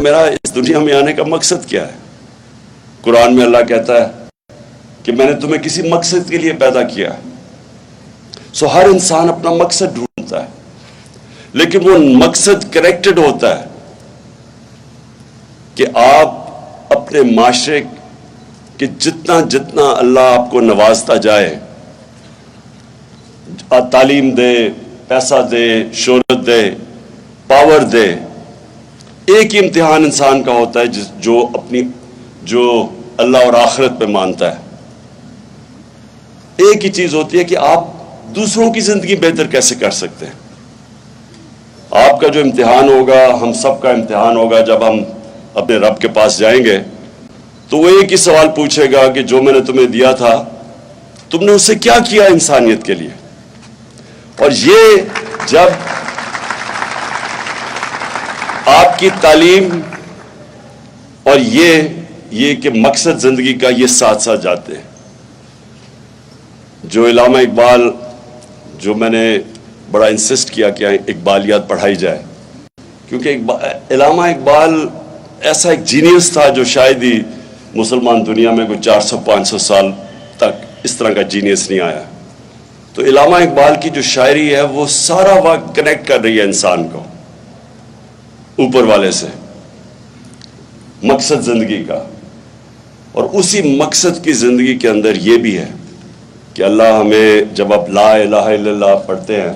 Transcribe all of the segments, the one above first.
میرا اس دنیا میں آنے کا مقصد کیا ہے؟ قرآن میں اللہ کہتا ہے کہ میں نے تمہیں کسی مقصد کے لیے پیدا کیا ہے. ہر انسان اپنا مقصد ڈھونڈتا ہے، لیکن وہ مقصد کریکٹڈ ہوتا ہے کہ آپ اپنے معاشرے کہ جتنا اللہ آپ کو نوازتا جائے، تعلیم دے، پیسہ دے، شہرت دے، پاور دے، ایک ہی امتحان انسان کا ہوتا ہے جو اللہ اور آخرت پہ مانتا ہے. ایک ہی چیز ہوتی ہے کہ آپ دوسروں کی زندگی بہتر کیسے کر سکتے ہیں. آپ کا جو امتحان ہوگا، ہم سب کا امتحان ہوگا، جب ہم اپنے رب کے پاس جائیں گے تو وہ ایک ہی سوال پوچھے گا کہ جو میں نے تمہیں دیا تھا تم نے اسے کیا کیا انسانیت کے لیے. اور یہ جب آپ کی تعلیم اور یہ کہ مقصد زندگی کا یہ ساتھ ساتھ جاتے ہیں. جو علامہ اقبال، جو میں نے بڑا انسسٹ کیا کہ اقبالیات پڑھائی جائے، کیونکہ علامہ اقبال ایسا ایک جینیس تھا جو شاید ہی مسلمان دنیا میں کوئی 400-500 سال تک اس طرح کا جینیس نہیں آیا. تو علامہ اقبال کی جو شاعری ہے وہ سارا وقت کنیکٹ کر رہی ہے انسان کو اوپر والے سے، مقصد زندگی کا. اور اسی مقصد کی زندگی کے اندر یہ بھی ہے کہ اللہ ہمیں، جب آپ لا الہ الا اللہ پڑھتے ہیں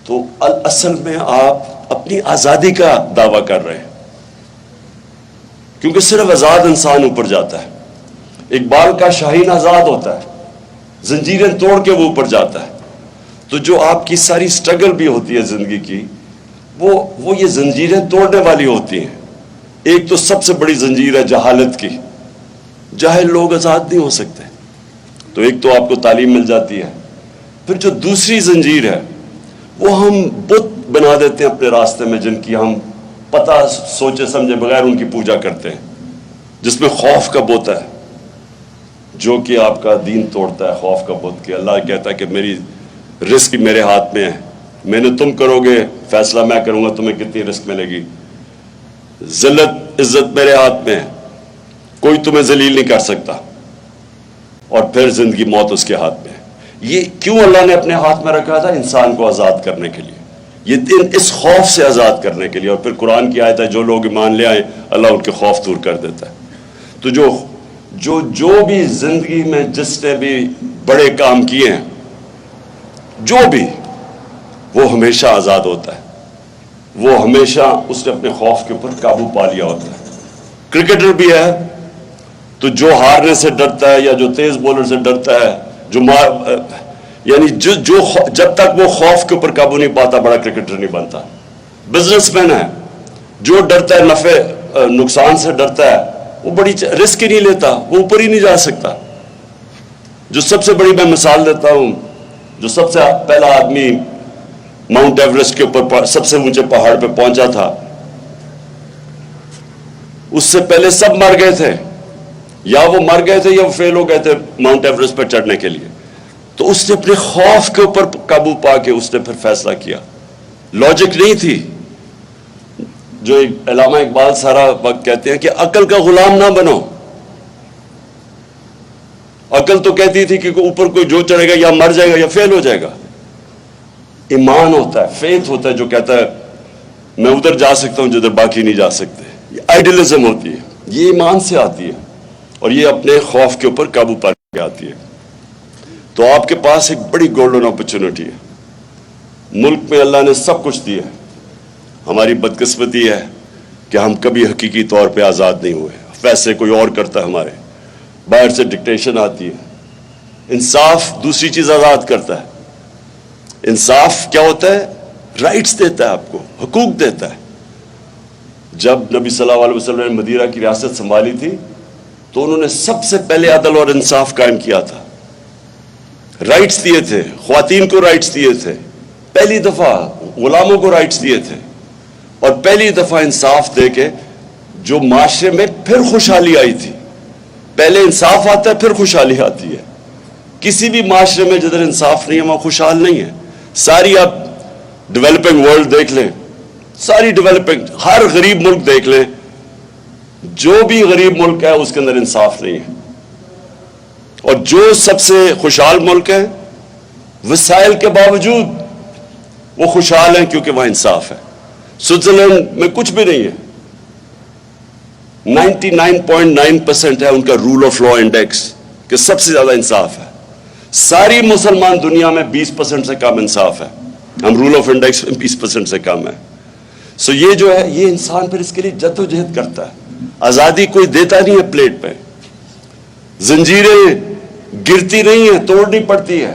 تو اصل میں آپ اپنی آزادی کا دعویٰ کر رہے ہیں، کیونکہ صرف آزاد انسان اوپر جاتا ہے. اقبال کا شاہین آزاد ہوتا ہے، زنجیریں توڑ کے وہ اوپر جاتا ہے. تو جو آپ کی ساری سٹرگل بھی ہوتی ہے زندگی کی، وہ یہ زنجیریں توڑنے والی ہوتی ہیں. ایک تو سب سے بڑی زنجیر ہے جہالت کی، جاہل لوگ آزاد نہیں ہو سکتے. تو ایک تو آپ کو تعلیم مل جاتی ہے. پھر جو دوسری زنجیر ہے وہ ہم بت بنا دیتے ہیں اپنے راستے میں، جن کی ہم پتہ سوچے سمجھے بغیر ان کی پوجا کرتے ہیں، جس میں خوف کا بت ہے جو کہ آپ کا دین توڑتا ہے. خوف کا بت کہ اللہ کہتا ہے کہ میری رزق میرے ہاتھ میں ہے، میں نے تم کرو گے فیصلہ، میں کروں گا تمہیں کتنی رزق ملے گی. ذلت عزت میرے ہاتھ میں ہے، کوئی تمہیں ذلیل نہیں کر سکتا. اور پھر زندگی موت اس کے ہاتھ میں ہے. یہ کیوں اللہ نے اپنے ہاتھ میں رکھا تھا؟ انسان کو آزاد کرنے کے لیے، یہ اس خوف سے آزاد کرنے کے لیے. اور پھر قرآن کی آیت ہے جو لوگ ایمان لے آئے اللہ ان کے خوف دور کر دیتا ہے. تو جو بھی زندگی میں جس نے بھی بڑے کام کیے ہیں، جو بھی، وہ ہمیشہ آزاد ہوتا ہے. وہ ہمیشہ اس نے اپنے خوف کے اوپر قابو پا لیا ہوتا ہے. کرکٹر بھی ہے تو جو ہارنے سے ڈرتا ہے یا جو تیز بولر سے ڈرتا ہے، جب تک وہ خوف کے اوپر قابو نہیں پاتا بڑا کرکٹر نہیں بنتا. بزنس مین ہے جو ڈرتا ہے، نفع نقصان سے ڈرتا ہے، وہ بڑی رسک ہی نہیں لیتا، وہ اوپر ہی نہیں جا سکتا. جو سب سے بڑی میں مثال دیتا ہوں، جو سب سے پہلا آدمی ماؤنٹ ایوریسٹ کے اوپر سب سے اونچے پہاڑ پہ پہنچا تھا، اس سے پہلے سب مر گئے تھے، یا وہ مر گئے تھے یا وہ فیل ہو گئے تھے ماؤنٹ ایوریسٹ پر چڑھنے کے لیے. تو اس نے اپنے خوف کے اوپر قابو پا کے اس نے پھر فیصلہ کیا. لاجک نہیں تھی. جو علامہ اقبال سارا وقت کہتے ہیں کہ عقل کا غلام نہ بنو. عقل تو کہتی تھی کہ اوپر کوئی جو چڑھے گا یا مر جائے گا یا فیل ہو جائے گا. ایمان ہوتا ہے، فیتھ ہوتا ہے جو کہتا ہے میں ادھر جا سکتا ہوں جدھر باقی نہیں جا سکتے. یہ آئیڈیلزم ہوتی ہے، یہ ایمان سے آتی ہے اور یہ اپنے خوف کے اوپر قابو پا کے آتی ہے. تو آپ کے پاس ایک بڑی گولڈن اپرچونٹی ہے. ملک میں اللہ نے سب کچھ دیا ہے. ہماری بدقسمتی ہے کہ ہم کبھی حقیقی طور پہ آزاد نہیں ہوئے. فیصلے کوئی اور کرتا ہے ہمارے، باہر سے ڈکٹیشن آتی ہے. انصاف دوسری چیز آزاد کرتا ہے. انصاف کیا ہوتا ہے؟ رائٹس دیتا ہے، آپ کو حقوق دیتا ہے. جب نبی صلی اللہ علیہ وسلم نے مدینہ کی ریاست سنبھالی تھی تو انہوں نے سب سے پہلے عدل اور انصاف قائم کیا تھا. رائٹس دیے تھے، خواتین کو رائٹس دیے تھے، پہلی دفعہ غلاموں کو رائٹس دیے تھے، اور پہلی دفعہ انصاف دے کے جو معاشرے میں پھر خوشحالی آئی تھی. پہلے انصاف آتا ہے پھر خوشحالی آتی ہے. کسی بھی معاشرے میں جدھر انصاف نہیں ہے وہاں خوشحال نہیں ہے. ساری آپ ڈیولپنگ ورلڈ دیکھ لیں، ساری ڈیولپنگ، ہر غریب ملک دیکھ لیں، جو بھی غریب ملک ہے اس کے اندر انصاف نہیں ہے، اور جو سب سے خوشحال ملک ہے وسائل کے باوجود وہ خوشحال ہیں کیونکہ وہاں انصاف ہے۔ سوئٹزرلینڈ میں کچھ بھی نہیں ہے، 99.9% ہے ان کا رول آف لا انڈیکس، کہ سب سے زیادہ انصاف ہے۔ ساری مسلمان دنیا میں 20% سے کم انصاف ہے، ہم رول آف انڈیکس میں 20% سے کم ہے۔ سو یہ جو ہے، یہ انسان پھر اس کے لیے جد و جہد کرتا ہے۔ آزادی کوئی دیتا نہیں ہے پلیٹ پہ، زنجیریں گرتی نہیں ہیں، توڑنی پڑتی ہے۔